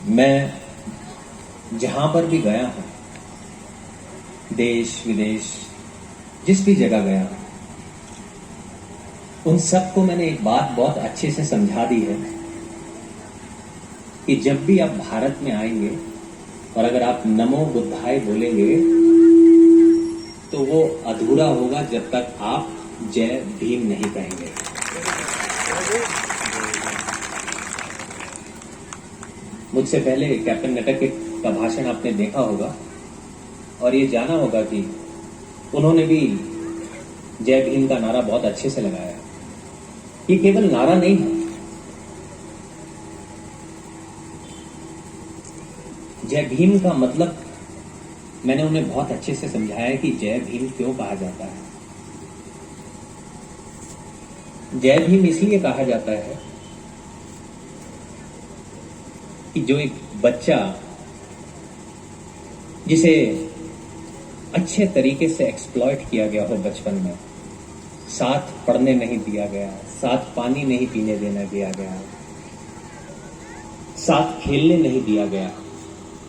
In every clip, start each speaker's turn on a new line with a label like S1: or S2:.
S1: मैं जहां पर भी गया हूं, देश विदेश जिस भी जगह गया हूं, उन सबको मैंने एक बात बहुत अच्छे से समझा दी है कि जब भी आप भारत में आएंगे और अगर आप नमो बुद्धाय बोलेंगे तो वो अधूरा होगा जब तक आप जय भीम नहीं कहेंगे। मुझसे पहले कैप्टन नटक का भाषण आपने देखा होगा और ये जाना होगा कि उन्होंने भी जय भीम का नारा बहुत अच्छे से लगाया। ये केवल नारा नहीं है, जय भीम का मतलब मैंने उन्हें बहुत अच्छे से समझाया कि जय भीम क्यों कहा जाता है। जय भीम इसलिए कहा जाता है कि जो एक बच्चा जिसे अच्छे तरीके से एक्सप्लॉइट किया गया हो बचपन में, साथ पढ़ने नहीं दिया गया, साथ पानी नहीं पीने देना दिया गया, साथ खेलने नहीं दिया गया,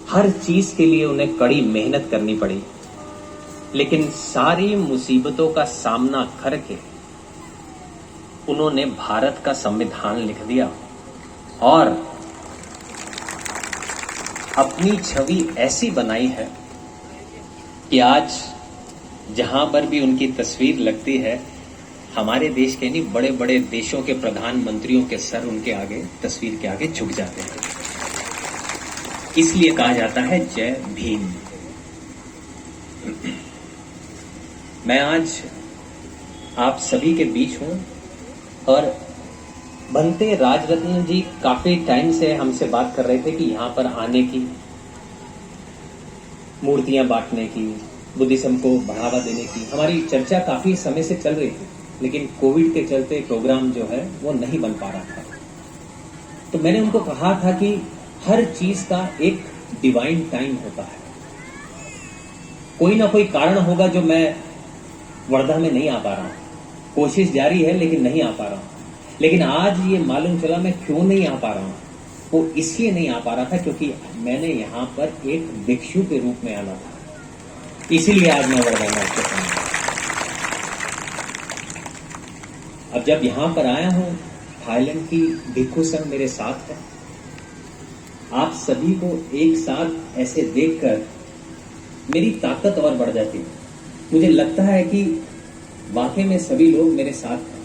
S1: हर चीज के लिए उन्हें कड़ी मेहनत करनी पड़ी, लेकिन सारी मुसीबतों का सामना करके उन्होंने भारत का संविधान लिख दिया और अपनी छवि ऐसी बनाई है कि आज जहां पर भी उनकी तस्वीर लगती है, हमारे देश के नहीं बड़े बड़े देशों के प्रधानमंत्रियों के सर उनके आगे, तस्वीर के आगे झुक जाते हैं। इसलिए कहा जाता है जय भीम। मैं आज आप सभी के बीच हूं और बनते राजरत्न जी काफी टाइम से हमसे बात कर रहे थे कि यहां पर आने की, मूर्तियां बांटने की, बुद्धिज्म को बढ़ावा देने की हमारी चर्चा काफी समय से चल रही थी, लेकिन कोविड के चलते प्रोग्राम जो है वो नहीं बन पा रहा था। तो मैंने उनको कहा था कि हर चीज का एक डिवाइन टाइम होता है। कोई ना कोई कारण होगा जो मैं वर्धा में नहीं आ पा रहा हूं, कोशिश जारी है लेकिन नहीं आ पा रहा हूं। लेकिन आज ये मालूम चला मैं क्यों नहीं आ पा रहा हूं। वो इसलिए नहीं आ पा रहा था क्योंकि मैंने यहां पर एक भिक्षु के रूप में आना था, इसीलिए आज मैं वर्धा में आपके सामने। अब जब यहां पर आया हूं, थाईलैंड की भिक्षु संघ मेरे साथ है। आप सभी को एक साथ ऐसे देखकर मेरी ताकत और बढ़ जाती है। मुझे लगता है कि वाकई में सभी लोग मेरे साथ हैं।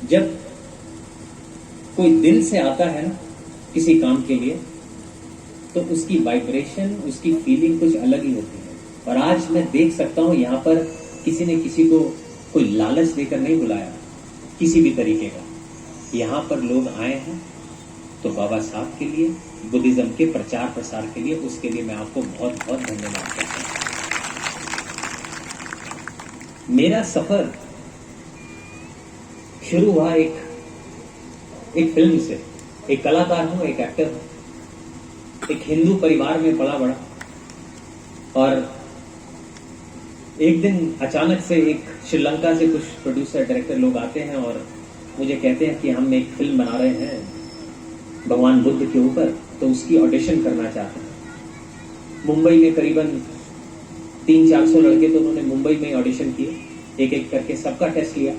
S1: जब कोई दिल से आता है ना किसी काम के लिए, तो उसकी वाइब्रेशन, उसकी फीलिंग कुछ अलग ही होती है। और आज मैं देख सकता हूं यहां पर किसी ने किसी को कोई लालच देकर नहीं बुलाया, किसी भी तरीके का। यहां पर लोग आए हैं तो बाबा साहब के लिए, बुद्धिज्म के प्रचार प्रसार के लिए, उसके लिए मैं आपको बहुत बहुत धन्यवाद करता हूं। मेरा सफर शुरू हुआ एक फिल्म से। एक कलाकार हूं, एक एक्टर हूं, एक हिंदू परिवार में पला बड़ा, और एक दिन अचानक से एक श्रीलंका से कुछ प्रोड्यूसर डायरेक्टर लोग आते हैं और मुझे कहते हैं कि हम एक फिल्म बना रहे हैं भगवान बुद्ध के ऊपर, तो उसकी ऑडिशन करना चाहते हैं। मुंबई में करीबन 300-400 लड़के, तो उन्होंने मुंबई में ऑडिशन किए, एक एक करके सबका टेस्ट लिया।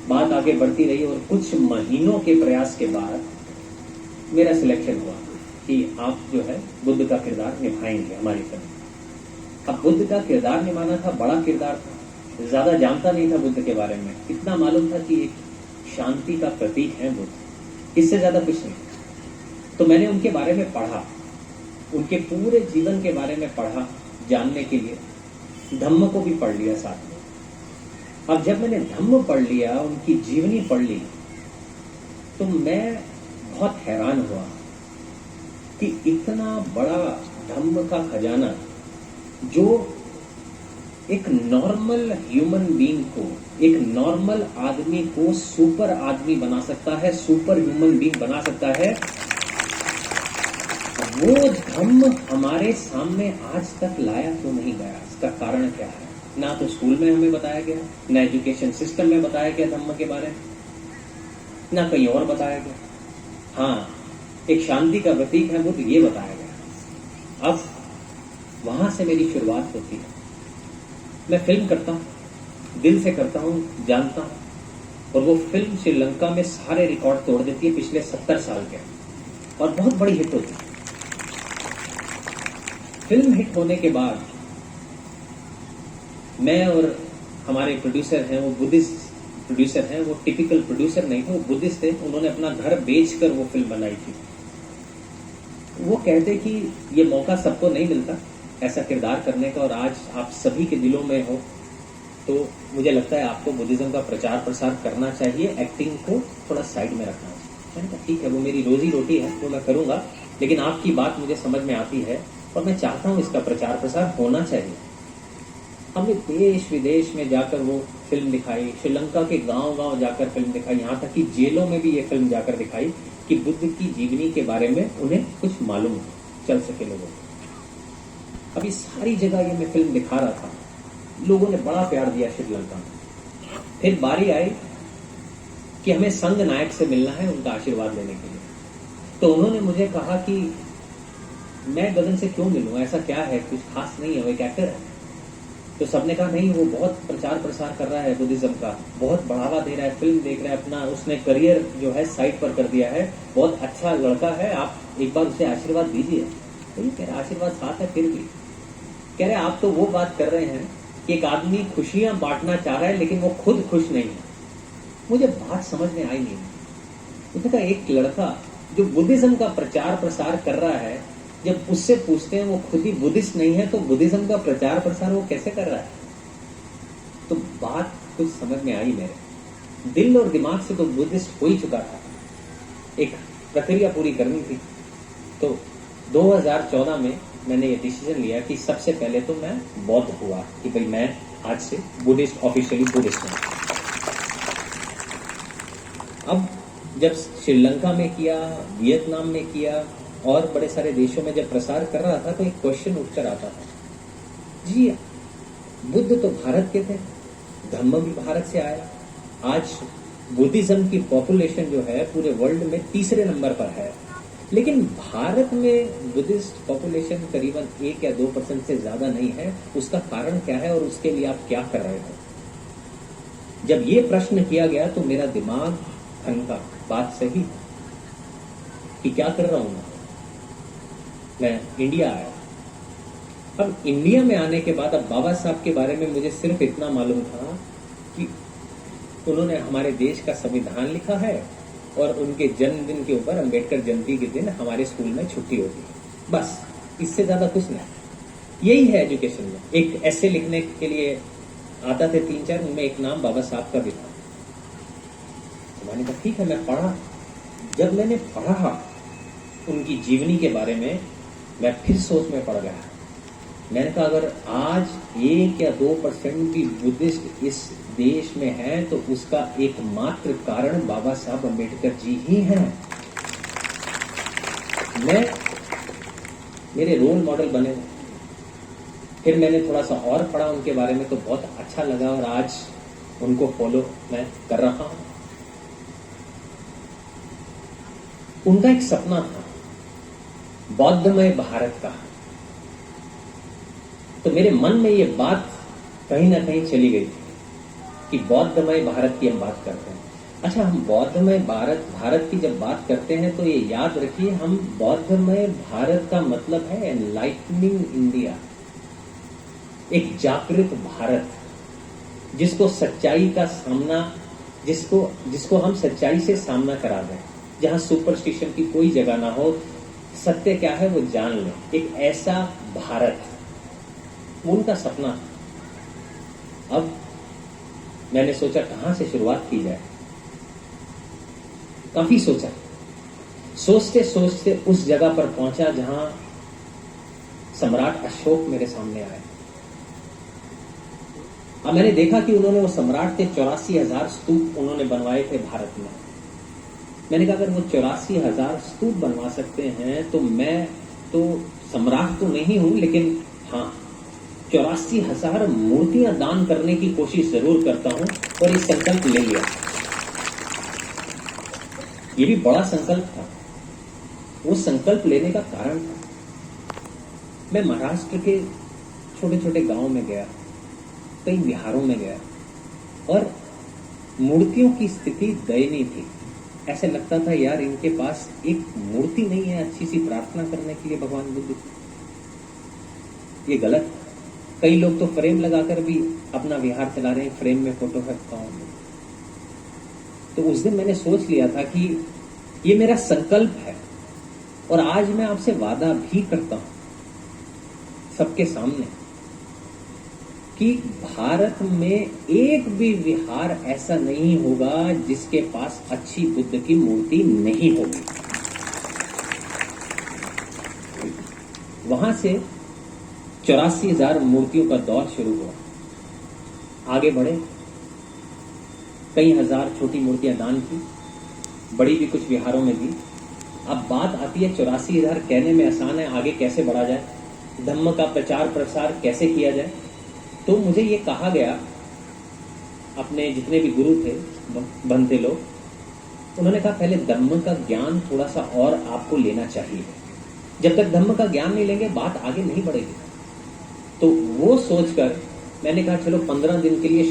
S1: बात आगे बढ़ती रही और कुछ महीनों के प्रयास के बाद मेरा सिलेक्शन हुआ कि आप जो है बुद्ध का किरदार निभाएंगे हमारी फिल्म। अब बुद्ध का किरदार निभाना था, बड़ा किरदार था, ज्यादा जानता नहीं था बुद्ध के बारे में। इतना मालूम था कि एक शांति का प्रतीक है बुद्ध, इससे ज्यादा कुछ नहीं। तो मैंने उनके बारे में पढ़ा, उनके पूरे जीवन के बारे में पढ़ा जानने के लिए। धम्म को भी पढ़ लिया साथ में। अब जब मैंने धम्म पढ़ लिया, उनकी जीवनी पढ़ ली, तो मैं बहुत हैरान हुआ कि इतना बड़ा धम्म का खजाना जो एक नॉर्मल ह्यूमन बीइंग को, एक नॉर्मल आदमी को सुपर आदमी बना सकता है, सुपर ह्यूमन बीइंग बना सकता है, वो धम्म हमारे सामने आज तक लाया क्यों नहीं गया? इसका कारण क्या है? ना तो स्कूल में हमें बताया गया, ना एजुकेशन सिस्टम में बताया गया धम्म के बारे में, ना कहीं और बताया गया। हाँ, एक शांति का प्रतीक है बुद्ध, ये बताया गया। अब वहां से मेरी शुरुआत होती है। मैं फिल्म करता हूं, दिल से करता हूं, जानता हूं, और वो फिल्म श्रीलंका में सारे रिकॉर्ड तोड़ देती है पिछले 70 साल के, और बहुत बड़ी हिट होती है। फिल्म हिट होने के बाद मैं और हमारे प्रोड्यूसर हैं, वो बुद्धिस्ट प्रोड्यूसर हैं, वो टिपिकल प्रोड्यूसर नहीं थे, वो बुद्धिस्ट थे। उन्होंने अपना घर बेचकर वो फिल्म बनाई थी। वो कहते कि ये मौका सबको नहीं मिलता ऐसा किरदार करने का, और आज आप सभी के दिलों में हो, तो मुझे लगता है आपको बुद्धिज्म का प्रचार प्रसार करना चाहिए, एक्टिंग को थोड़ा साइड में रखना चाहिए। मैंने कहा ठीक है, वो मेरी रोजी रोटी है, वो मैं करूंगा, लेकिन आपकी बात मुझे समझ में आती है और मैं चाहता हूं इसका प्रचार प्रसार होना चाहिए। हमने देश विदेश में जाकर वो फिल्म दिखाई, श्रीलंका के गांव-गांव जाकर फिल्म दिखाई, यहाँ तक कि जेलों में भी ये फिल्म जाकर दिखाई कि बुद्ध की जीवनी के बारे में उन्हें कुछ मालूम चल सके लोगों को। अभी सारी जगह ये मैं फिल्म दिखा रहा था, लोगों ने बड़ा प्यार दिया श्रीलंका में। फिर बारी आई कि हमें संघ नायक से मिलना है उनका आशीर्वाद लेने के लिए। तो उन्होंने मुझे कहा कि मैं गगन से क्यों मिलूं, ऐसा क्या है, कुछ खास नहीं है, वो एक एक्टर है। तो सबने कहा नहीं, वो बहुत प्रचार प्रसार कर रहा है बुद्धिज्म का, बहुत बढ़ावा दे रहा है, फिल्म देख रहा है, अपना उसने करियर जो है साइड पर कर दिया है, बहुत अच्छा लड़का है, आप एक बार उसे आशीर्वाद दीजिए। तो ये कह रहा आशीर्वाद साथ है, फिर भी कह रहे आप तो वो बात कर रहे हैं कि एक आदमी खुशियां बांटना चाह रहा है लेकिन वो खुद खुश नहीं है। मुझे बात समझ में आई नहीं। उसने कहा एक लड़का जो बुद्धिज्म का प्रचार प्रसार कर रहा है, जब उससे पूछते हैं वो खुद ही बुद्धिस्ट नहीं है, तो बुद्धिज्म का प्रचार प्रसार वो कैसे कर रहा है? तो बात कुछ समझ में आई मेरे दिल और दिमाग से, तो बुद्धिस्ट हो ही चुका था, एक प्रक्रिया पूरी करनी थी। तो 2014 में मैंने ये डिसीजन लिया कि सबसे पहले तो मैं बौद्ध हुआ कि भाई मैं आज से बुद्धिस्ट, ऑफिशियली बुद्धिस्ट हूं। अब जब श्रीलंका में किया, वियतनाम में किया और बड़े सारे देशों में जब प्रसार कर रहा था, तो एक क्वेश्चन उठकर आता था, जी बुद्ध तो भारत के थे, धम्म भी भारत से आया, आज बुद्धिज्म की पॉपुलेशन जो है पूरे वर्ल्ड में तीसरे नंबर पर है, लेकिन भारत में बुद्धिस्ट पॉपुलेशन करीबन 1 या 2% से ज्यादा नहीं है। उसका कारण क्या है और उसके लिए आप क्या कर रहे हो? जब ये प्रश्न किया गया तो मेरा दिमाग ठनका, बात सही कि क्या कर रहा हूं मैं इंडिया आया। अब इंडिया में आने के बाद अब बाबा साहब के बारे में मुझे सिर्फ इतना मालूम था कि उन्होंने हमारे देश का संविधान लिखा है और उनके जन्मदिन के ऊपर, अंबेडकर जयंती के दिन हमारे स्कूल में छुट्टी होती है, बस इससे ज्यादा कुछ नहीं। यही है एजुकेशन में। एक ऐसे लिखने के लिए आता थे 3-4, उनमें एक नाम बाबा साहब का भी था। तो मैंने कहा ठीक है, मैं पढ़ा। जब मैंने पढ़ा उनकी जीवनी के बारे में, मैं फिर सोच में पड़ गया। मैंने कहा अगर आज 1 या 2% भी बुद्धिस्ट इस देश में है तो उसका एकमात्र कारण बाबा साहब अम्बेडकर जी ही हैं। मेरे रोल मॉडल बने। फिर मैंने थोड़ा सा और पढ़ा उनके बारे में, तो बहुत अच्छा लगा और आज उनको फॉलो मैं कर रहा हूं। उनका एक सपना था बौद्धमय भारत का, तो मेरे मन में ये बात कहीं ना कहीं चली गई थी कि बौद्धमय भारत की हम बात करते हैं। अच्छा, हम बौद्धमय भारत की जब बात करते हैं तो ये याद रखिए, हम बौद्धमय भारत का मतलब है एनलाइटनिंग इंडिया, एक जागृत भारत जिसको सच्चाई का सामना, जिसको हम सच्चाई से सामना करा दें, जहां सुपरस्टिशन की कोई जगह ना हो, सत्य क्या है वो जान लें, एक ऐसा भारत, उनका सपना। अब मैंने सोचा कहां से शुरुआत की जाए। काफी सोचा, सोचते सोचते उस जगह पर पहुंचा जहां सम्राट अशोक मेरे सामने आए। अब मैंने देखा कि उन्होंने, वो सम्राट थे, 84,000 स्तूप उन्होंने बनवाए थे भारत में। मैंने कहा अगर वो 84,000 स्तूप बनवा सकते हैं तो मैं तो सम्राट तो नहीं हूं, लेकिन हाँ 84,000 मूर्तियां दान करने की कोशिश जरूर करता हूं। और ये संकल्प ले लिया। ये भी बड़ा संकल्प था। वो संकल्प लेने का कारण था। मैं महाराष्ट्र के छोटे छोटे गांव में गया, कई बिहारों में गया, और मूर्तियों की स्थिति दयनीय थी। ऐसे लगता था यार इनके पास एक मूर्ति नहीं है अच्छी सी प्रार्थना करने के लिए भगवान बुद्ध की। ये गलत। कई लोग तो फ्रेम लगाकर भी अपना विहार चला रहे हैं, फ्रेम में फोटो रखता हूं। तो उस दिन मैंने सोच लिया था कि ये मेरा संकल्प है, और आज मैं आपसे वादा भी करता हूं सबके सामने कि भारत में एक भी विहार ऐसा नहीं होगा जिसके पास अच्छी बुद्ध की मूर्ति नहीं होगी। वहां से 84,000 मूर्तियों का दौर शुरू हुआ, आगे बढ़े, कई हजार छोटी मूर्तियां दान की, बड़ी भी कुछ विहारों में दी। अब बात आती है 84,000 कहने में आसान है, आगे कैसे बढ़ा जाए, धम्म का प्रचार प्रसार कैसे किया जाए। तो मुझे ये कहा गया, अपने जितने भी गुरु थे बनते लोग, उन्होंने कहा पहले धम्म का ज्ञान थोड़ा सा और आपको लेना चाहिए। जब तक धम्म का ज्ञान नहीं लेंगे बात आगे नहीं बढ़ेगी। तो वो सोचकर मैंने कहा चलो 15 दिन के लिए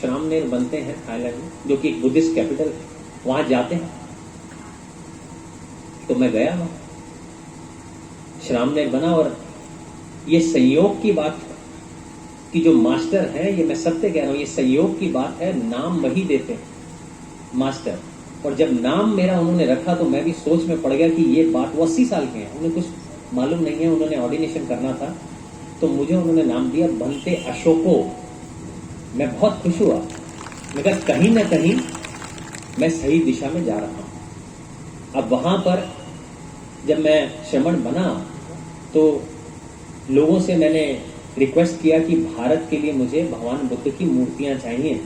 S1: श्रामनेर बनते हैं थाईलैंड में, जो कि एक बुद्धिस्ट कैपिटल, वहां जाते हैं। तो मैं गया वहां, श्रामनेर बना, और ये संयोग की बात कि जो मास्टर हैं, ये मैं सत्य कह रहा हूं, ये संयोग की बात है, नाम वही देते हैं मास्टर। और जब नाम मेरा उन्होंने रखा तो मैं भी सोच में पड़ गया कि ये बात, वो 80 साल के हैं, उन्हें कुछ मालूम नहीं है, उन्होंने ऑर्डिनेशन करना था, तो मुझे उन्होंने नाम दिया भंते अशोको। मैं बहुत खुश हुआ, मगर कहीं ना कहीं मैं सही दिशा में जा रहा हूं। अब वहां पर जब मैं श्रमण बना तो लोगों से मैंने रिक्वेस्ट किया कि भारत के लिए मुझे भगवान बुद्ध की मूर्तियां चाहिए,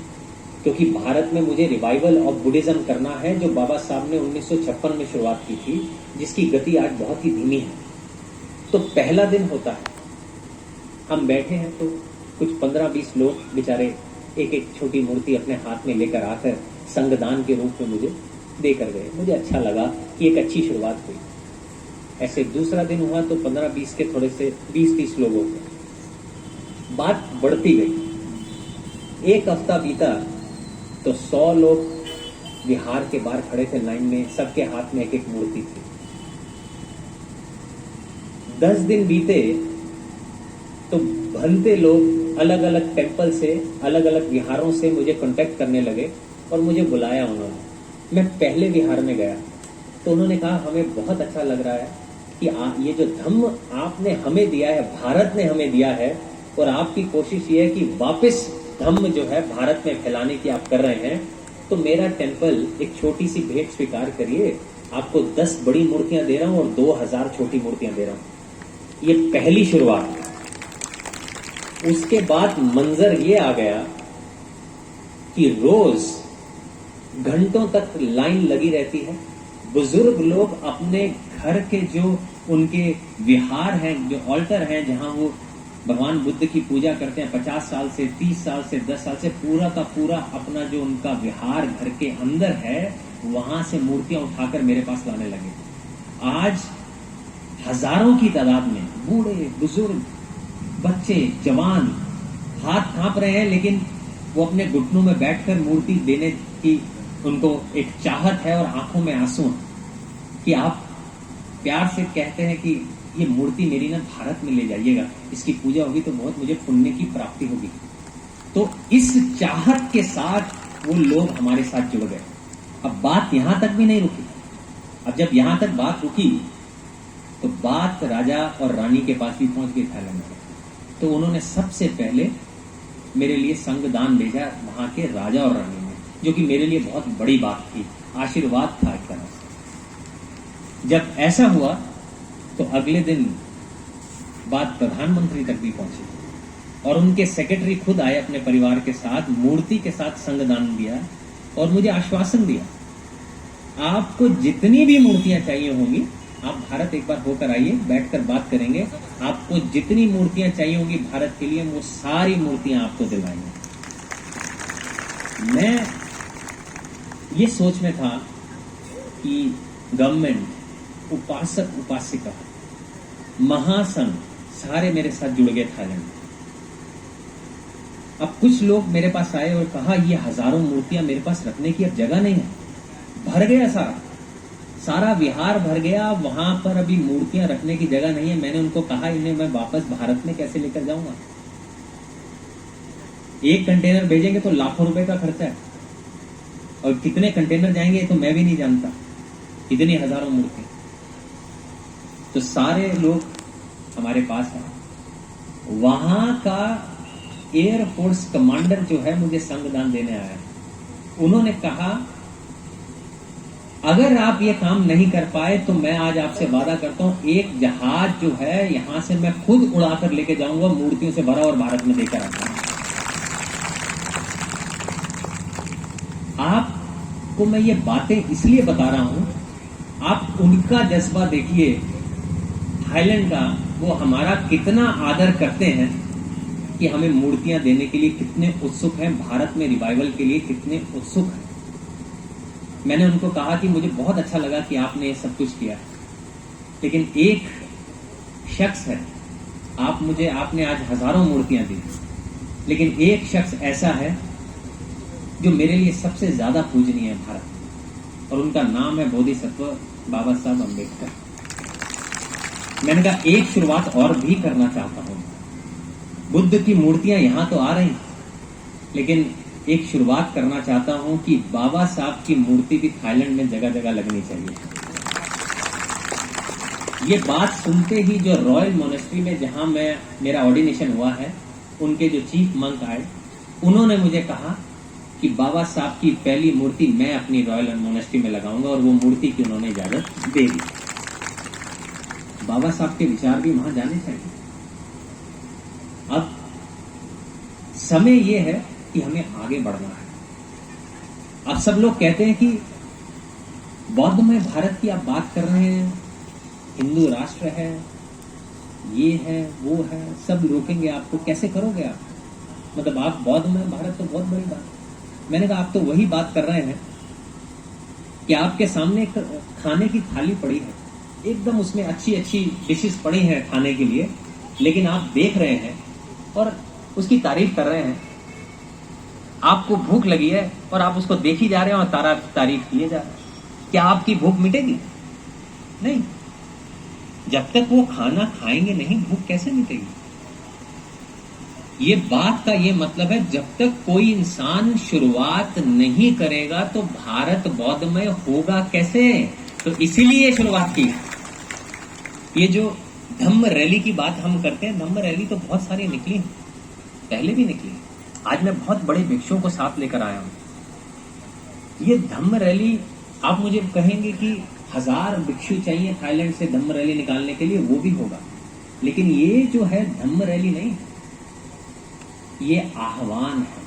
S1: क्योंकि भारत में मुझे रिवाइवल ऑफ बुद्धिज्म करना है, जो बाबा साहब ने 1956 में शुरुआत की थी, जिसकी गति आज बहुत ही धीमी है। तो पहला दिन होता है, हम बैठे हैं तो कुछ 15-20 लोग बेचारे एक एक छोटी मूर्ति अपने हाथ में लेकर आकर संगदान के रूप में मुझे देकर गए। मुझे अच्छा लगा कि एक अच्छी शुरुआत हुई। ऐसे दूसरा दिन हुआ तो 15-20 के थोड़े से 20-30 लोगों के, बात बढ़ती गई। एक हफ्ता बीता तो 100 लोग विहार के बाहर खड़े थे लाइन में, सबके हाथ में एक एक मूर्ति थी। 10 दिन बीते तो भंते लोग अलग अलग टेम्पल से, अलग अलग विहारों से मुझे कांटेक्ट करने लगे और मुझे बुलाया उन्होंने। मैं पहले विहार में गया तो उन्होंने कहा हमें बहुत अच्छा लग रहा है कि ये जो धम्म आपने हमें दिया है, भारत ने हमें दिया है, और आपकी कोशिश ये है कि वापस धम्म जो है भारत में फैलाने की आप कर रहे हैं, तो मेरा टेम्पल एक छोटी सी भेंट स्वीकार करिए, आपको 10 बड़ी मूर्तियां दे रहा हूं और 2000 छोटी मूर्तियां दे रहा हूं। ये पहली शुरुआत। उसके बाद मंजर ये आ गया कि रोज घंटों तक लाइन लगी रहती है। बुजुर्ग लोग अपने घर के जो उनके विहार हैं, जो ऑल्टर हैं, जहां वो भगवान बुद्ध की पूजा करते हैं, 50 साल से, 30 साल से, 10 साल से, पूरा का पूरा अपना जो उनका विहार घर के अंदर है, वहां से मूर्तियां उठाकर मेरे पास लाने लगे। आज हजारों की तादाद में बूढ़े, बुजुर्ग, बच्चे, जवान हाथ कांप रहे हैं, लेकिन वो अपने घुटनों में बैठकर मूर्ति देने की उनको एक चाहत है और आंखों में आंसू कि आप प्यार से कहते हैं कि ये मूर्ति मेरी ना भारत में ले जाइएगा, इसकी पूजा होगी तो बहुत मुझे पुण्य की प्राप्ति होगी। तो इस चाहत के साथ वो लोग हमारे साथ जुड़ गए। अब बात यहां तक भी नहीं रुकी। अब जब यहां तक बात रुकी तो बात राजा और रानी के पास भी पहुंच गई थाईलैंड में। तो उन्होंने सबसे पहले मेरे लिए संगदान भेजा वहां के राजा और रानी ने, जो कि मेरे लिए बहुत बड़ी बात थी, आशीर्वाद था एक तरह से। जब ऐसा हुआ तो अगले दिन बात प्रधानमंत्री तक भी पहुंची और उनके सेक्रेटरी खुद आए अपने परिवार के साथ, मूर्ति के साथ संगदान दिया और मुझे आश्वासन दिया आपको जितनी भी मूर्तियां चाहिए होंगी आप भारत एक बार होकर आइए, बैठकर बात करेंगे, आपको जितनी मूर्तियां चाहिए होंगी भारत के लिए वो सारी मूर्तियां आपको दिलवाएंगे। मैं ये सोच में था कि गवर्नमेंट उपासक उपासिका, महासंघ सारे मेरे साथ जुड़ गए थाईलैंड में। अब कुछ लोग मेरे पास आए और कहा ये हजारों मूर्तियां मेरे पास रखने की अब जगह नहीं है, भर गया सारा विहार भर गया, वहां पर अभी मूर्तियां रखने की जगह नहीं है। मैंने उनको कहा इन्हें मैं वापस भारत में कैसे लेकर जाऊंगा? एक कंटेनर भेजेंगे तो लाखों रुपए का खर्चा है, और कितने कंटेनर जाएंगे तो मैं भी नहीं जानता, इतनी हजारों मूर्ति। तो सारे लोग हमारे पास आए, वहां का एयरफोर्स कमांडर जो है मुझे संगदान देने आया। उन्होंने कहा अगर आप ये काम नहीं कर पाए तो मैं आज आपसे वादा करता हूं एक जहाज जो है यहां से मैं खुद उड़ाकर लेके जाऊंगा, मूर्तियों से भरा, और भारत में देकर आता हूं। आपको मैं ये बातें इसलिए बता रहा हूं, आप उनका जज्बा देखिए थाईलैंड का, वो हमारा कितना आदर करते हैं कि हमें मूर्तियां देने के लिए कितने उत्सुक हैं, भारत में रिवाइवल के लिए कितने उत्सुक हैं। मैंने उनको कहा कि मुझे बहुत अच्छा लगा कि आपने ये सब कुछ किया, लेकिन एक शख्स है, आपने आज हजारों मूर्तियां दी, लेकिन एक शख्स ऐसा है जो मेरे लिए सबसे ज्यादा पूजनीय है भारत, और उनका नाम है बोधिसत्व बाबा साहब अम्बेडकर। मैंने कहा एक शुरुआत और भी करना चाहता हूं। बुद्ध की मूर्तियां यहां तो आ रही, लेकिन एक शुरुआत करना चाहता हूं कि बाबा साहब की मूर्ति भी थाईलैंड में जगह जगह लगनी चाहिए। ये बात सुनते ही जो रॉयल मोनेस्ट्री में जहां मेरा ऑर्डिनेशन हुआ है, उनके जो चीफ मंक आए, उन्होंने मुझे कहा कि बाबा साहब की पहली मूर्ति मैं अपनी रॉयल मोनेस्ट्री में लगाऊंगा, और वो मूर्ति की उन्होंने इजाजत दे दी। बाबा साहब के विचार भी वहां जाने चाहिए। अब समय यह है कि हमें आगे बढ़ना है। अब सब लोग कहते हैं कि बौद्धमय भारत की आप बात कर रहे हैं, हिंदू राष्ट्र है, ये है वो है, सब रोकेंगे आपको, कैसे करोगे आप? मतलब आप बौद्धमय भारत तो बहुत बड़ी बात। मैंने कहा आप तो वही बात कर रहे हैं कि आपके सामने एक खाने की थाली पड़ी है, एकदम उसमें अच्छी अच्छी डिशेस पड़ी हैं खाने के लिए, लेकिन आप देख रहे हैं और उसकी तारीफ कर रहे हैं। आपको भूख लगी है और आप उसको देखी जा रहे हैं और तारीफ किए जा रहे हैं। क्या आपकी भूख मिटेगी? नहीं। जब तक वो खाना खाएंगे नहीं, भूख कैसे मिटेगी? ये बात का ये मतलब है, जब तक कोई इंसान शुरुआत नहीं करेगा तो भारत बौद्धमय होगा कैसे? तो इसीलिए शुरुआत की। ये जो धम्म रैली की बात हम करते हैं, धम्म रैली तो बहुत सारी निकली, पहले भी निकली। आज मैं बहुत बड़े भिक्षुओं को साथ लेकर आया हूं। ये धम्म रैली, आप मुझे कहेंगे कि 1000 भिक्षु चाहिए थाईलैंड से धम्म रैली निकालने के लिए, वो भी होगा, लेकिन ये जो है धम्म रैली नहीं है, ये आह्वान है।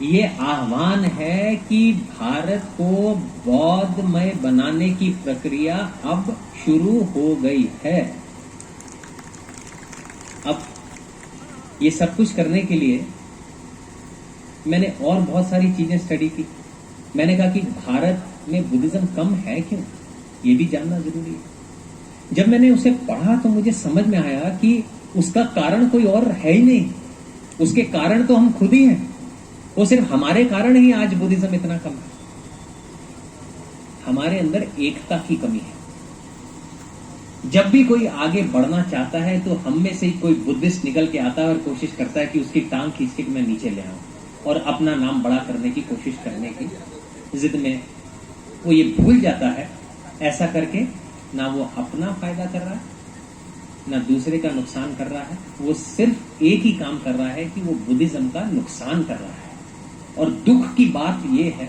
S1: ये आह्वान है कि भारत को बौद्धमय बनाने की प्रक्रिया अब शुरू हो गई है। अब ये सब कुछ करने के लिए मैंने और बहुत सारी चीजें स्टडी की। मैंने कहा कि भारत में बुद्धिज्म कम है क्यों, ये भी जानना जरूरी है। जब मैंने उसे पढ़ा तो मुझे समझ में आया कि उसका कारण कोई और है ही नहीं, उसके कारण तो हम खुद ही हैं। वो सिर्फ हमारे कारण ही आज बुद्धिज्म इतना कम है। हमारे अंदर एकता की कमी है। जब भी कोई आगे बढ़ना चाहता है तो हम में से ही कोई बुद्धिस्ट निकल के आता है और कोशिश करता है कि उसकी टांग खींच के मैं नीचे ले आऊं, और अपना नाम बड़ा करने की कोशिश करने की जिद में वो ये भूल जाता है, ऐसा करके ना वो अपना फायदा कर रहा है ना दूसरे का नुकसान कर रहा है। वो सिर्फ एक ही काम कर रहा है कि वो बुद्धिज्म का नुकसान कर रहा है। और दुख की बात ये है,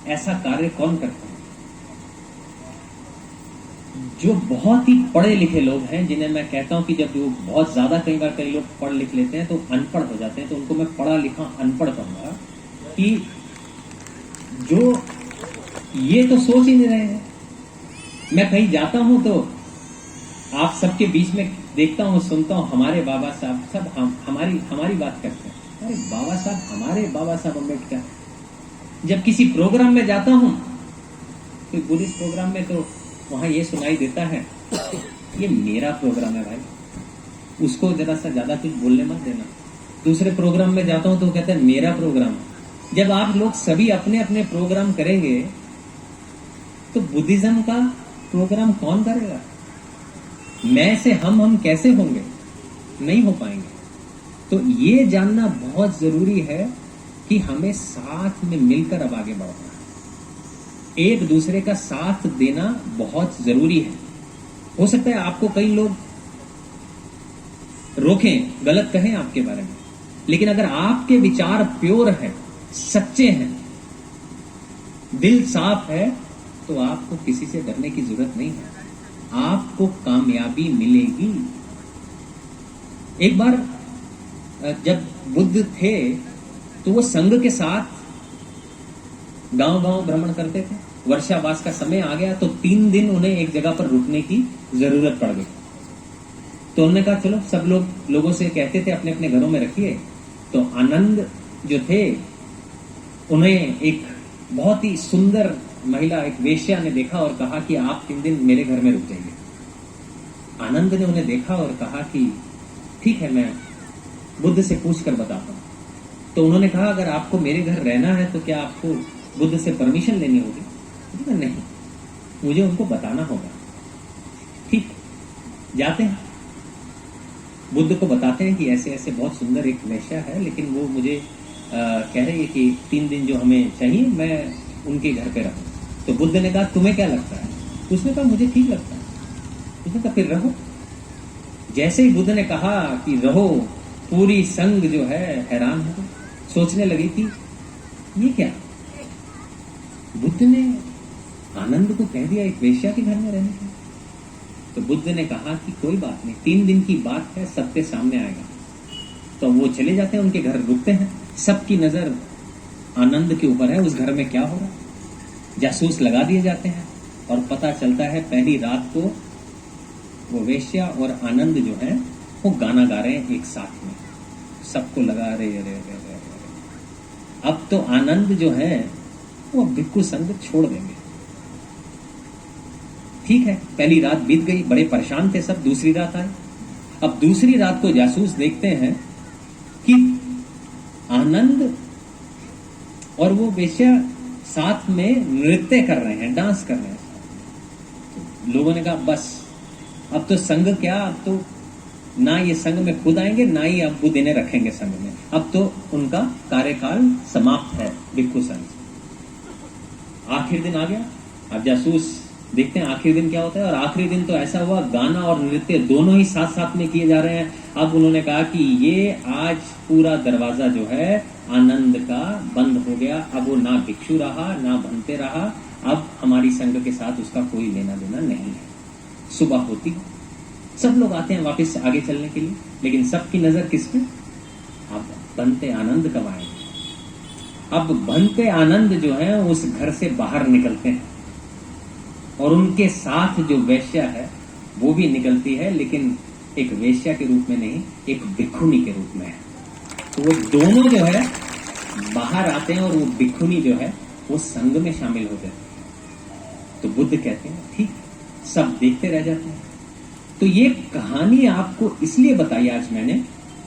S1: ऐसा कार्य कौन करता है? जो बहुत ही पढ़े लिखे लोग हैं, जिन्हें मैं कहता हूं कि जब वो बहुत ज्यादा कई बार कई लोग पढ़ लिख लेते हैं तो अनपढ़ हो जाते हैं, तो उनको मैं पढ़ा लिखा अनपढ़ कहूंगा कि जो ये तो सोच ही नहीं रहे हैं। मैं कहीं जाता हूं तो आप सबके बीच में देखता हूं, सुनता हूं, हमारे बाबा साहब सब हमारी बात करते हैं। अरे बाबा साहब, हमारे बाबा साहब अम्बेडकर। जब किसी प्रोग्राम में जाता हूं, कोई बुद्धिस्ट प्रोग्राम में, तो वहां ये सुनाई देता है, ये मेरा प्रोग्राम है भाई, उसको जरा सा ज्यादा कुछ बोलने मत देना। दूसरे प्रोग्राम में जाता हूं तो कहते हैं मेरा प्रोग्राम है। जब आप लोग सभी अपने अपने प्रोग्राम करेंगे तो बुद्धिज्म का प्रोग्राम कौन करेगा? मैं से हम कैसे होंगे? नहीं हो पाएंगे। तो ये जानना बहुत जरूरी है कि हमें साथ में मिलकर अब आगे बढ़ना है। एक दूसरे का साथ देना बहुत जरूरी है। हो सकता है आपको कई लोग रोकें, गलत कहें आपके बारे में, लेकिन अगर आपके विचार प्योर हैं, सच्चे हैं, दिल साफ है, तो आपको किसी से डरने की जरूरत नहीं है। आपको कामयाबी मिलेगी। एक बार जब बुद्ध थे तो वो संघ के साथ गांव-गांव भ्रमण करते थे। वर्षावास का समय आ गया तो 3 दिन उन्हें एक जगह पर रुकने की जरूरत पड़ गई। तो उन्होंने कहा चलो, सब लोगों से कहते थे अपने अपने घरों में रखिए। तो आनंद जो थे, उन्हें एक बहुत ही सुंदर महिला, एक वेश्या ने देखा और कहा कि आप 3 दिन मेरे घर में रुक जाइए। आनंद ने उन्हें देखा और कहा कि ठीक है, मैं बुद्ध से पूछ कर बताता हूं। तो उन्होंने कहा अगर आपको मेरे घर रहना है तो क्या आपको बुद्ध से परमिशन लेनी होगी? नहीं, मुझे उनको बताना होगा। ठीक, जाते हैं, बुद्ध को बताते हैं कि ऐसे ऐसे बहुत सुंदर एक वेश्या है, लेकिन वो मुझे कह रही है कि 3 दिन जो हमें चाहिए मैं उनके घर पे रहूं। तो बुद्ध ने कहा तुम्हें क्या लगता है? उसने कहा मुझे ठीक लगता है। उसने कहा फिर रहो। जैसे ही बुद्ध ने कहा कि रहो, पूरी संघ जो है हैरान हो गई, सोचने लगी कि ये क्या? बुद्ध ने आनंद को कह दिया एक वेश्या के घर में रहने के। तो बुद्ध ने कहा कि कोई बात नहीं, 3 दिन की बात है, सबके सामने आएगा। तो वो चले जाते हैं, उनके घर रुकते हैं। सबकी नजर आनंद के ऊपर है, उस घर में क्या हो रहा है। जासूस लगा दिए जाते हैं और पता चलता है पहली रात को वो वेश्या और आनंद जो है वो गाना गा रहे हैं एक साथ में। सबको लगा अरे अरे अरे अरे अरे, अब तो आनंद जो है वो भिक्खु संघ छोड़ देंगे। ठीक है, पहली रात बीत गई, बड़े परेशान थे सब। दूसरी रात आई। अब दूसरी रात को जासूस देखते हैं कि आनंद और वो वेश्या साथ में नृत्य कर रहे हैं, डांस कर रहे हैं। तो लोगों ने कहा बस अब तो संघ क्या, अब तो ना ये संघ में खुद आएंगे, ना ही अब बुद्ध इन्हें रखेंगे संघ में। अब तो उनका कार्यकाल समाप्त है भिक्खु संघ। आखिरी दिन आ गया। अब जासूस देखते हैं आखिरी दिन क्या होता है। और आखिरी दिन तो ऐसा हुआ, गाना और नृत्य दोनों ही साथ साथ में किए जा रहे हैं। अब उन्होंने कहा कि ये आज पूरा दरवाजा जो है आनंद का बंद हो गया। अब वो ना भिक्षु रहा, ना बनते रहा। अब हमारी संघ के साथ उसका कोई लेना देना नहीं है। सुबह होती, सब लोग आते हैं वापस आगे चलने के लिए, लेकिन सबकी नजर किस पे? अब बनते आनंद कब आएंगे? अब बनते आनंद जो है उस घर से बाहर निकलते हैं और उनके साथ जो वेश्या है वो भी निकलती है, लेकिन एक वेश्या के रूप में नहीं, एक भिक्षुनी के रूप में है। तो वो दोनों जो है बाहर आते हैं और वो भिक्षुनी जो है वो संघ में शामिल हो जाती है। तो बुद्ध कहते हैं ठीक, सब देखते रह जाते हैं। तो ये कहानी आपको इसलिए बताई आज मैंने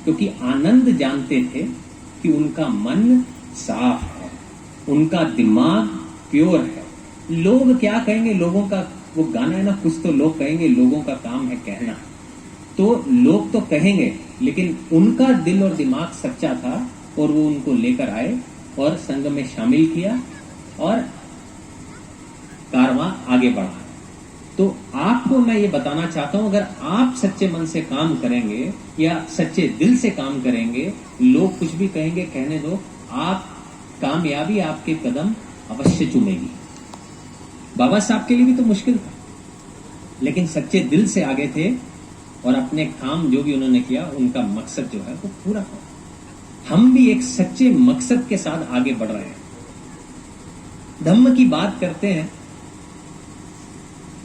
S1: क्योंकि आनंद जानते थे कि उनका मन साफ है, उनका दिमाग प्योर है। लोग क्या कहेंगे, लोगों का वो गाना है ना, कुछ तो लोग कहेंगे, लोगों का काम है कहना। तो लोग तो कहेंगे, लेकिन उनका दिल और दिमाग सच्चा था और वो उनको लेकर आए और संघ में शामिल किया और कारवां आगे बढ़ा। तो आपको मैं ये बताना चाहता हूं, अगर आप सच्चे मन से काम करेंगे या सच्चे दिल से काम करेंगे, लोग कुछ भी कहेंगे कहने दो, आप कामयाबी आपके कदम अवश्य चूमेगी। बाबा साहब के लिए भी तो मुश्किल था, लेकिन सच्चे दिल से आगे थे और अपने काम जो भी उन्होंने किया उनका मकसद जो है वो पूरा हुआ। हम भी एक सच्चे मकसद के साथ आगे बढ़ रहे हैं। धम्म की बात करते हैं,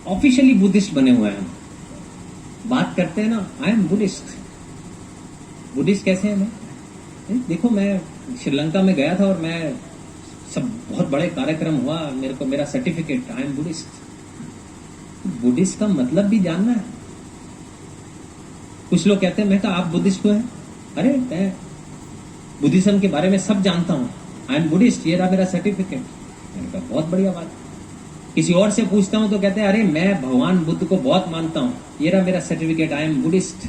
S1: ऑफिशियली बुद्धिस्ट बने हुए हैं हम। बात करते हैं ना, आई एम बुद्धिस्ट। बुद्धिस्ट कैसे हैं? मैं देखो, मैं श्रीलंका में गया था और मैं सब बहुत बड़े कार्यक्रम हुआ, मेरे को मेरा certificate, I am Buddhist.
S2: Buddhist का मतलब भी जानना है। कुछ लोग कहते हैं, मैं कहा आप बुद्धिस्ट क्यों हैं? अरे मैं बुद्धिज्म के बारे में सब जानता हूं, आई एम बुद्धिस्ट, ये रहा मेरा सर्टिफिकेट। मैंने कहा बहुत बढ़िया बात। किसी और से पूछता हूं तो कहते हैं, अरे मैं भगवान बुद्ध को बहुत मानता हूं, ये रहा मेरा सर्टिफिकेट, आई एम बुद्धिस्ट।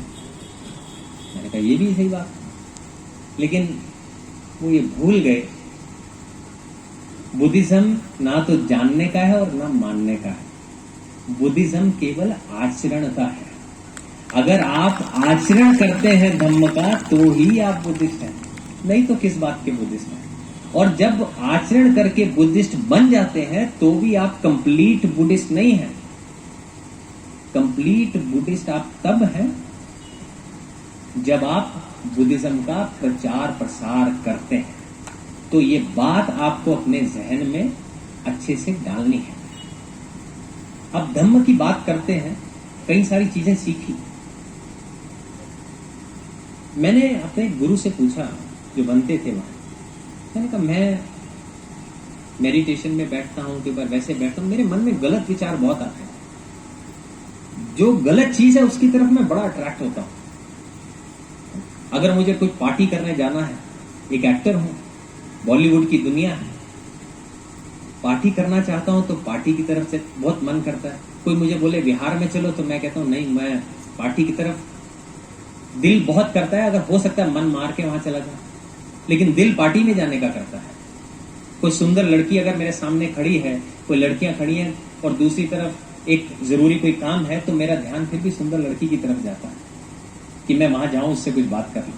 S2: मैंने कहा ये भी सही बात, लेकिन वो ये भूल गए बुद्धिज्म ना तो जानने का है और ना मानने का है। बुद्धिज्म केवल आचरण का है। अगर आप आचरण करते हैं धम्म का तो ही आप बुद्धिस्ट हैं, नहीं तो किस बात के बुद्धिस्ट हैं। और जब आचरण करके बुद्धिस्ट बन जाते हैं तो भी आप कंप्लीट बुद्धिस्ट नहीं हैं। कंप्लीट बुद्धिस्ट आप तब हैं जब आप बुद्धिज्म का प्रचार प्रसार करते हैं। तो ये बात आपको अपने जहन में अच्छे से डालनी है। अब धम्म की बात करते हैं, कई सारी चीजें सीखी। मैंने अपने गुरु से पूछा, जो बनते थे वहां, मैंने कहा मैं मेडिटेशन में बैठता हूं, कई बार वैसे बैठता हूं, मेरे मन में गलत विचार बहुत आते हैं। जो गलत चीज है उसकी तरफ मैं बड़ा अट्रैक्ट होता हूं। अगर मुझे कुछ पार्टी करने जाना है, एक एक्टर हूं, बॉलीवुड की दुनिया है, पार्टी करना चाहता हूं तो पार्टी की तरफ से बहुत मन करता है। कोई मुझे बोले बिहार में चलो तो मैं कहता हूं नहीं, मैं पार्टी की तरफ दिल बहुत करता है। अगर हो सकता है मन मार के वहां चला जाए, लेकिन दिल पार्टी में जाने का करता है। कोई सुंदर लड़की अगर मेरे सामने खड़ी है, कोई लड़कियां खड़ी हैं और दूसरी तरफ एक जरूरी कोई काम है, तो मेरा ध्यान फिर भी सुंदर लड़की की तरफ जाता है कि मैं वहां जाऊं, उससे कुछ बात कर लूं।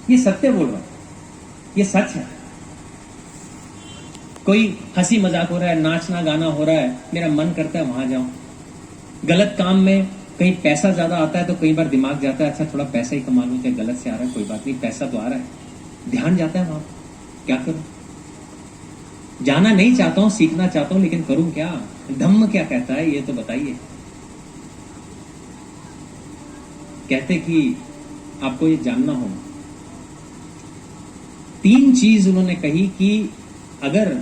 S2: ये सत्य बोल रहा हूं, ये सच है। कोई हंसी मजाक हो रहा है, नाचना गाना हो रहा है, मेरा मन करता है वहां जाऊं। गलत काम में कहीं पैसा ज्यादा आता है तो कई बार दिमाग जाता है, अच्छा थोड़ा पैसा ही कमा लूं, चाहे गलत से आ रहा है कोई बात नहीं, पैसा तो आ रहा है, ध्यान जाता है वहां। क्या करूं? जाना नहीं चाहता हूं, सीखना चाहता हूं, लेकिन करूं क्या? धम्म क्या कहता है ये तो बताइए। कहते कि आपको ये जानना होगा। 3 चीज उन्होंने कही कि अगर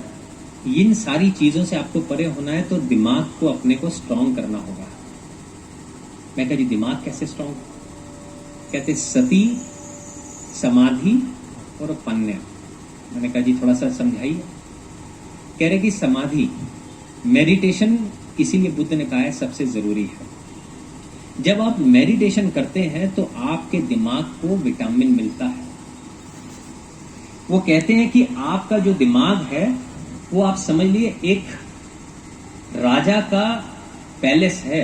S2: इन सारी चीजों से आपको परे होना है तो दिमाग को अपने को स्ट्रांग करना होगा। मैं कहा जी दिमाग कैसे स्ट्रांग? कहते सती, समाधि और पन्या। मैंने कहा जी थोड़ा सा समझाइए। कह रहे कि समाधि, मेडिटेशन, इसीलिए बुद्ध ने कहा है सबसे जरूरी है। जब आप मेडिटेशन करते हैं तो आपके दिमाग को विटामिन मिलता है। वो कहते हैं कि आपका जो दिमाग है वो आप समझ लिए एक राजा का पैलेस है,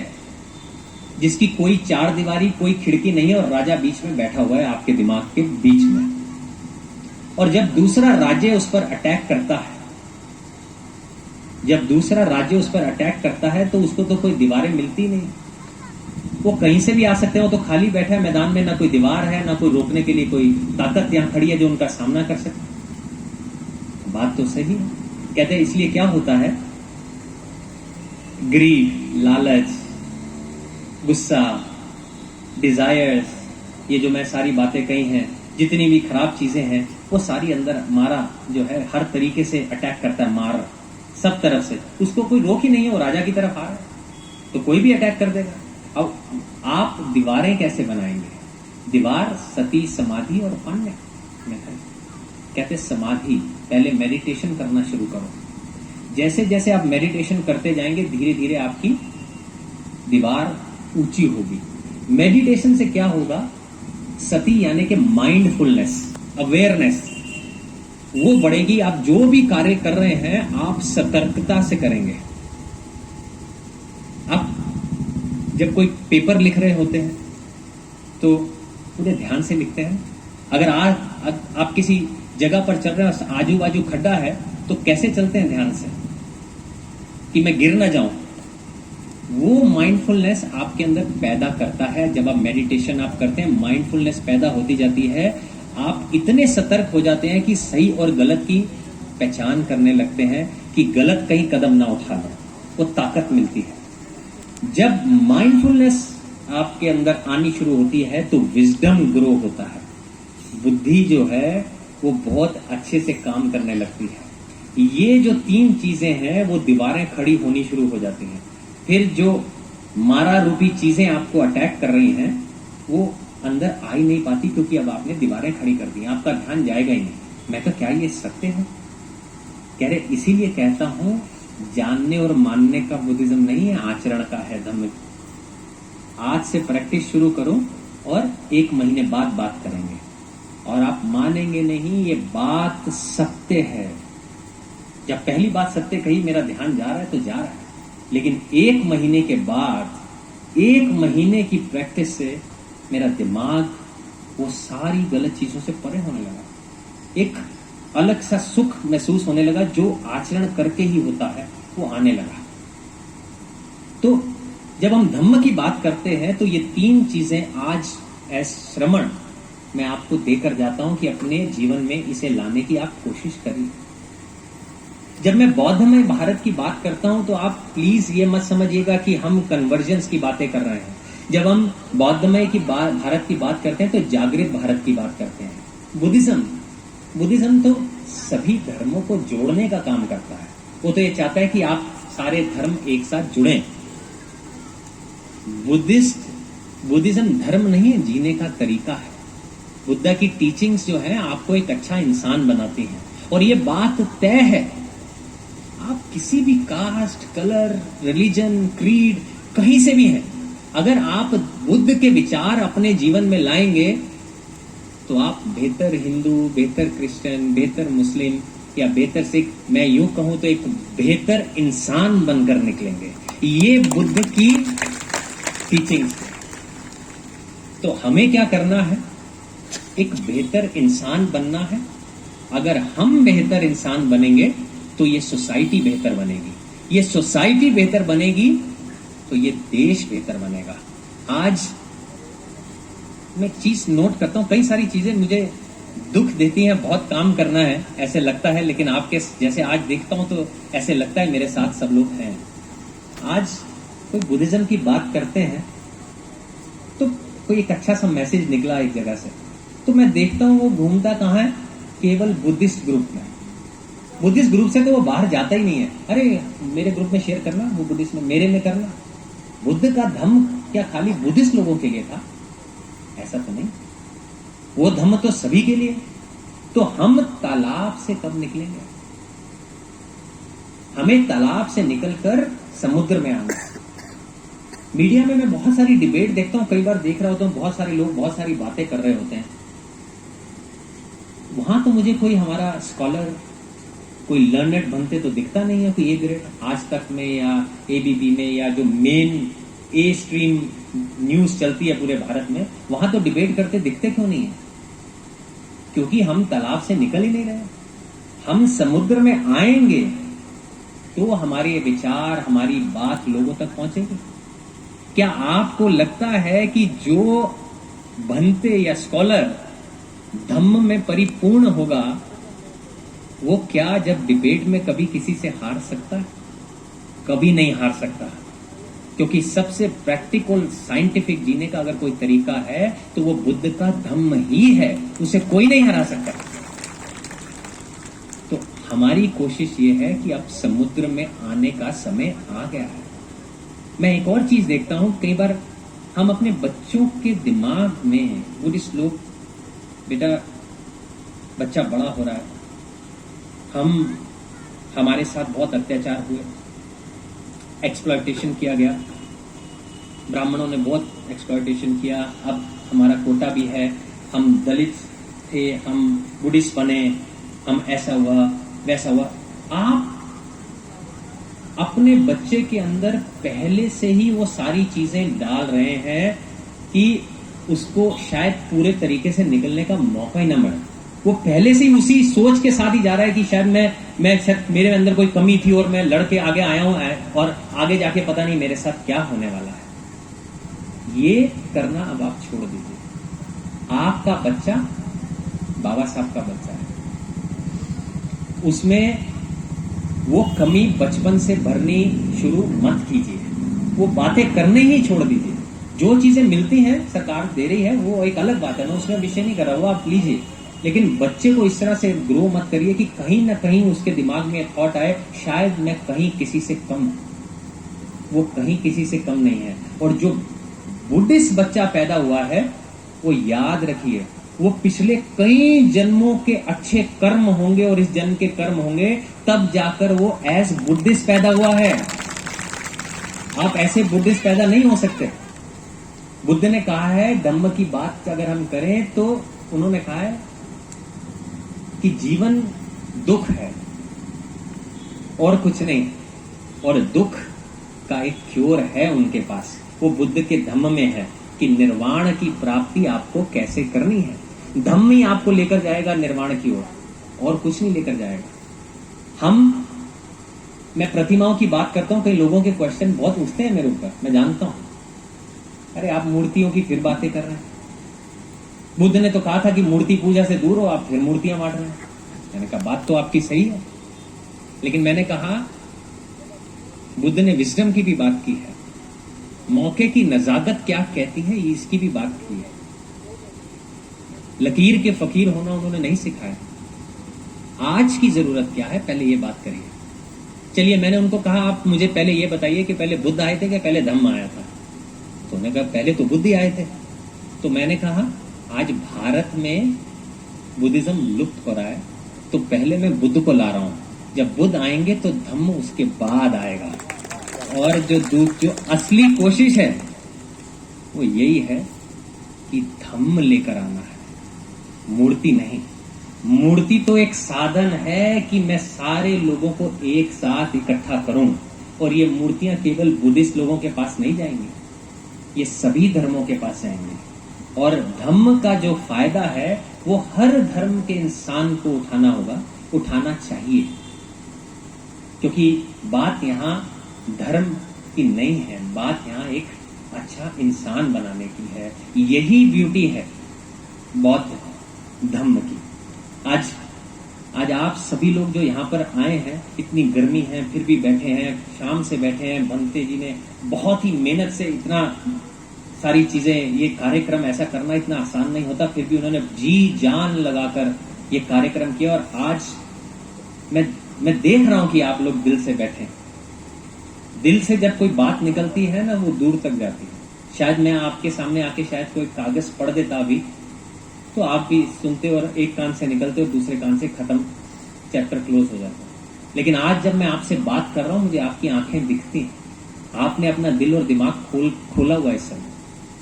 S2: जिसकी कोई चार दीवारी, कोई खिड़की नहीं है और राजा बीच में बैठा हुआ है आपके दिमाग के बीच में। और जब दूसरा राज्य उस पर अटैक करता है, जब दूसरा राज्य उस पर अटैक करता है तो उसको तो कोई दीवारें मिलती नहीं, वो कहीं से भी आ सकते हो। तो खाली बैठा है मैदान में, ना कोई दीवार है, ना कोई रोकने के लिए कोई ताकत यहां खड़ी है जो उनका सामना कर सके। बात तो सही है। कहते हैं इसलिए क्या होता है, ग्रीड, लालच, गुस्सा, डिजायर्स, ये जो मैं सारी बातें कही हैं, जितनी भी खराब चीजें हैं, वो सारी अंदर हमारा जो है हर तरीके से अटैक करता है, मार सब तरफ से। उसको कोई रोक ही नहीं है, वो राजा की तरफ आ रहा है तो कोई भी अटैक कर देगा। अब आप दीवारें कैसे बनाएंगे? दीवार सती, समाधि और पन्या। कहते समाधि, पहले मेडिटेशन करना शुरू करो। जैसे जैसे आप मेडिटेशन करते जाएंगे धीरे धीरे आपकी दीवार ऊंची होगी। मेडिटेशन से क्या होगा, सती यानी कि माइंडफुलनेस, अवेयरनेस, वो बढ़ेगी। आप जो भी कार्य कर रहे हैं आप सतर्कता से करेंगे। आप जब कोई पेपर लिख रहे होते हैं तो पूरे ध्यान से लिखते हैं। अगर आप किसी जगह पर चल रहे हैं, आजू बाजू खड्डा है, तो कैसे चलते हैं ध्यान से कि मैं गिर ना जाऊं। वो माइंडफुलनेस आपके अंदर पैदा करता है। जब आप मेडिटेशन आप करते हैं, माइंडफुलनेस पैदा होती जाती है। आप इतने सतर्क हो जाते हैं कि सही और गलत की पहचान करने लगते हैं कि गलत कहीं कदम ना उठा लो, वो ताकत मिलती है। जब माइंडफुलनेस आपके अंदर आनी शुरू होती है तो विजडम ग्रो होता है। बुद्धि जो है वो बहुत अच्छे से काम करने लगती है। ये जो 3 चीजें हैं वो दीवारें खड़ी होनी शुरू हो जाती हैं। फिर जो मारा रूपी चीजें आपको अटैक कर रही हैं, वो अंदर आ ही नहीं पाती, क्योंकि अब आपने दीवारें खड़ी कर दी, आपका ध्यान जाएगा ही नहीं। मैं कहा क्या ये सत्य है? कह रहे इसीलिए कहता हूं जानने और मानने का बुद्धिज्म नहीं है, आचरण का है धम्म। आज से प्रैक्टिस शुरू करो और 1 महीने बाद बात करेंगे और आप मानेंगे नहीं, ये बात सत्य है। जब पहली बात सत्य कही, मेरा ध्यान जा रहा है तो जा रहा है, लेकिन 1 महीने के बाद 1 महीने की प्रैक्टिस से मेरा दिमाग वो सारी गलत चीजों से परे होने लगा। एक अलग सा सुख महसूस होने लगा, जो आचरण करके ही होता है वो आने लगा। तो जब हम धम्म की बात करते हैं तो ये 3 चीजें आज श्रवण मैं आपको देकर जाता हूं कि अपने जीवन में इसे लाने की आप कोशिश करिए। जब मैं बौद्धमय भारत की बात करता हूं तो आप प्लीज ये मत समझिएगा कि हम कन्वर्जन्स की बातें कर रहे हैं। जब हम बौद्धमय की भारत की बात करते हैं तो जागृत भारत की बात करते हैं। बुद्धिज्म तो सभी धर्मों को जोड़ने का काम करता है। वो तो ये चाहता है कि आप सारे धर्म एक साथ जुड़ें। बुद्धिज्म धर्म नहीं है, जीने का तरीका है। बुद्धा की टीचिंग्स जो है आपको एक अच्छा इंसान बनाती हैं, और ये बात तय है, आप किसी भी कास्ट, कलर, रिलीजन, क्रीड कहीं से भी हैं, अगर आप बुद्ध के विचार अपने जीवन में लाएंगे तो आप बेहतर हिंदू, बेहतर क्रिश्चियन, बेहतर मुस्लिम या बेहतर सिख, मैं यूं कहूं तो एक बेहतर इंसान बनकर निकलेंगे। ये बुद्ध की टीचिंग्स है। तो हमें क्या करना है? एक बेहतर इंसान बनना है। अगर हम बेहतर इंसान बनेंगे तो ये सोसाइटी बेहतर बनेगी। ये सोसाइटी बेहतर बनेगी तो ये देश बेहतर बनेगा। आज मैं एक चीज नोट करता हूं, कई सारी चीजें मुझे दुख देती हैं, बहुत काम करना है ऐसे लगता है, लेकिन आपके जैसे आज देखता हूं तो ऐसे लगता है मेरे साथ सब लोग हैं। आज कोई बुद्धिज्म की बात करते हैं तो कोई एक अच्छा सा मैसेज निकला एक जगह से, तो मैं देखता हूं वो घूमता कहाँ है? केवल बुद्धिस्ट ग्रुप में। बुद्धिस्ट ग्रुप से तो वो बाहर जाता ही नहीं है। अरे मेरे ग्रुप में शेयर करना, वो बुद्धिस्ट में मेरे में करना। बुद्ध का धम्म क्या खाली बुद्धिस्ट लोगों के लिए था? ऐसा तो नहीं, वो धम्म तो सभी के लिए। तो हम तालाब से कब निकलेंगे? हमें तालाब से निकलकर समुद्र में आना है। मीडिया में मैं बहुत सारी डिबेट देखता हूं, कई बार देख रहा होता हूं, बहुत सारे लोग बहुत सारी बातें कर रहे होते हैं। वहां तो मुझे कोई हमारा स्कॉलर, कोई लर्नेड बनते तो दिखता नहीं है। कोई ए ग्रेड आज तक में या एबीपी में या जो मेन ए स्ट्रीम न्यूज चलती है पूरे भारत में, वहां तो डिबेट करते दिखते क्यों नहीं है? क्योंकि हम तालाब से निकल ही नहीं रहे। हम समुद्र में आएंगे तो हमारे विचार, हमारी बात लोगों तक पहुंचेगी। क्या आपको लगता है कि जो बनते या स्कॉलर धम्म में परिपूर्ण होगा, वो क्या जब डिबेट में कभी किसी से हार सकता है? कभी नहीं हार सकता, क्योंकि सबसे प्रैक्टिकल साइंटिफिक जीने का अगर कोई तरीका है तो वो बुद्ध का धम्म ही है, उसे कोई नहीं हरा सकता। तो हमारी कोशिश ये है कि अब समुद्र में आने का समय आ गया है। मैं एक और चीज देखता हूं, कई बार हम अपने बच्चों के दिमाग में, बुद्धिस्ट लोग, बेटा बच्चा बड़ा हो रहा है, हमारे साथ बहुत अत्याचार हुए, एक्सप्लॉयटेशन किया गया, ब्राह्मणों ने बहुत एक्सप्लॉयटेशन किया, अब हमारा कोटा भी है, हम दलित थे, हम बुद्धिस्ट बने, हम ऐसा हुआ वैसा हुआ। आप अपने बच्चे के अंदर पहले से ही वो सारी चीजें डाल रहे हैं कि उसको शायद पूरे तरीके से निकलने का मौका ही ना मिले। वो पहले से ही उसी सोच के साथ ही जा रहा है कि शायद मैं शायद मेरे अंदर कोई कमी थी और मैं लड़के आगे आया हूं और आगे जाके पता नहीं मेरे साथ क्या होने वाला है। ये करना अब आप छोड़ दीजिए। आपका बच्चा बाबा साहब का बच्चा है, उसमें वो कमी बचपन से भरनी शुरू मत कीजिए। वो बातें करने ही छोड़ दीजिए। जो चीजें मिलती हैं सरकार दे रही है वो एक अलग बात है, मैं उसमें विषय नहीं कर रहा, वो आप लीजिए, लेकिन बच्चे को इस तरह से ग्रो मत करिए कि कहीं ना कहीं उसके दिमाग में थॉट आए शायद मैं कहीं किसी से कम हूं। वो कहीं किसी से कम नहीं है। और जो बुद्धिस्ट बच्चा पैदा हुआ है, वो याद रखिए, वो पिछले कई जन्मों के अच्छे कर्म होंगे और इस जन्म के कर्म होंगे, तब जाकर वो एज बुद्धिस्ट पैदा हुआ है। आप ऐसे बुद्धिस्ट पैदा नहीं हो सकते। बुद्ध ने कहा है, धम्म की बात अगर हम करें तो उन्होंने कहा है कि जीवन दुख है और कुछ नहीं, और दुख का एक क्योर है उनके पास, वो बुद्ध के धम्म में है कि निर्वाण की प्राप्ति आपको कैसे करनी है। धम्म ही आपको लेकर जाएगा निर्वाण की ओर, और कुछ नहीं लेकर जाएगा। मैं प्रतिमाओं की बात करता हूं, कई लोगों के क्वेश्चन बहुत उठते हैं मेरे ऊपर, मैं जानता हूं, अरे आप मूर्तियों की फिर बातें कर रहे हैं, बुद्ध ने तो कहा था कि मूर्ति पूजा से दूर हो, आप फिर मूर्तियां बांट रहे हैं। मैंने कहा बात तो आपकी सही है, लेकिन मैंने कहा बुद्ध ने विजडम की भी बात की है, मौके की नजाकत क्या कहती है इसकी भी बात की है। लकीर के फकीर होना उन्होंने नहीं सिखाया। आज की जरूरत क्या है, पहले ये बात करिए। चलिए, मैंने उनको कहा आप मुझे पहले ये बताइए कि पहले बुद्ध आए थे कि पहले धम्म आया था। तो उन्होंने कहा पहले तो बुद्ध ही आए थे। तो मैंने कहा आज भारत में बुद्धिज्म लुप्त हो रहा है, तो पहले मैं बुद्ध को ला रहा हूं, जब बुद्ध आएंगे तो धम्म उसके बाद आएगा। और जो असली कोशिश है वो यही है कि धम्म लेकर आना है, मूर्ति नहीं। मूर्ति तो एक साधन है कि मैं सारे लोगों को एक साथ इकट्ठा करूं, और ये मूर्तियां केवल बुद्धिस्ट लोगों के पास नहीं जाएंगी, ये सभी धर्मों के पास जाएंगे। और धम्म का जो फायदा है वो हर धर्म के इंसान को उठाना होगा, उठाना चाहिए, क्योंकि बात यहाँ धर्म की नहीं है, बात यहाँ एक अच्छा इंसान बनाने की है। यही ब्यूटी है बौद्ध धम्म की। आज आप सभी लोग जो यहाँ पर आए हैं, इतनी गर्मी है फिर भी बैठे हैं, शाम से बैठे हैं। भंते जी ने बहुत ही मेहनत से इतना सारी चीजें, ये कार्यक्रम ऐसा करना इतना आसान नहीं होता, फिर भी उन्होंने जी जान लगाकर ये कार्यक्रम किया। और आज मैं देख रहा हूं कि आप लोग दिल से बैठे। दिल से जब कोई बात निकलती है ना, वो दूर तक जाती है। शायद मैं आपके सामने आके शायद कोई कागज पढ़ देता अभी, तो आप भी सुनते और एक कान से निकलते और दूसरे कान से खत्म, चैप्टर क्लोज हो जाता। लेकिन आज जब मैं आपसे बात कर रहा हूं, मुझे आपकी आंखें दिखती हैं, आपने अपना दिल और दिमाग खोला हुआ है इस समय।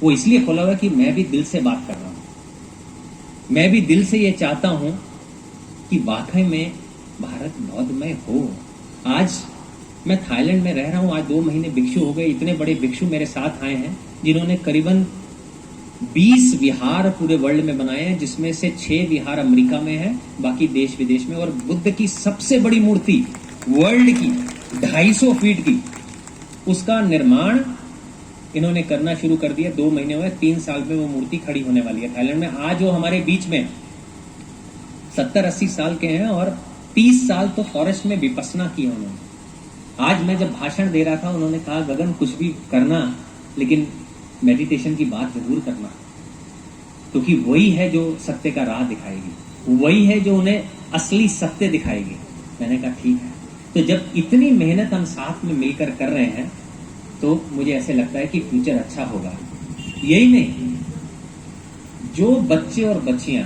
S2: वो इसलिए खोला हुआ है कि मैं भी दिल से बात कर रहा हूं। मैं भी दिल से ये चाहता हूं कि वाकई में भारत बौद्धमय हो। आज मैं थाईलैंड में रह रहा हूं, आज 2 महीने भिक्षु हो गए। इतने बड़े भिक्षु मेरे साथ आए हैं जिन्होंने करीबन 20 विहार पूरे वर्ल्ड में बनाए हैं, जिसमें से 6 विहार अमेरिका में है, बाकी देश विदेश में। और बुद्ध की सबसे बड़ी मूर्ति वर्ल्ड की 250 फीट की, उसका निर्माण इन्होंने करना शुरू कर दिया। 2 महीने हुए, 3 साल में वो मूर्ति खड़ी होने वाली है थाईलैंड में। आज वो हमारे बीच में 70-80 साल के हैं और 30 साल तो फॉरेस्ट में विपस्सना की उन्होंने। आज मैं जब भाषण दे रहा था, उन्होंने कहा गगन कुछ भी करना, लेकिन मेडिटेशन की बात जरूर करना, क्योंकि वही है जो सत्य का राह दिखाएगी, वही है जो उन्हें असली सत्य दिखाएगी। मैंने कहा ठीक है। तो जब इतनी मेहनत हम साथ में मिलकर कर रहे हैं, तो मुझे ऐसे लगता है कि फ्यूचर अच्छा होगा। यही नहीं, जो बच्चे और बच्चियां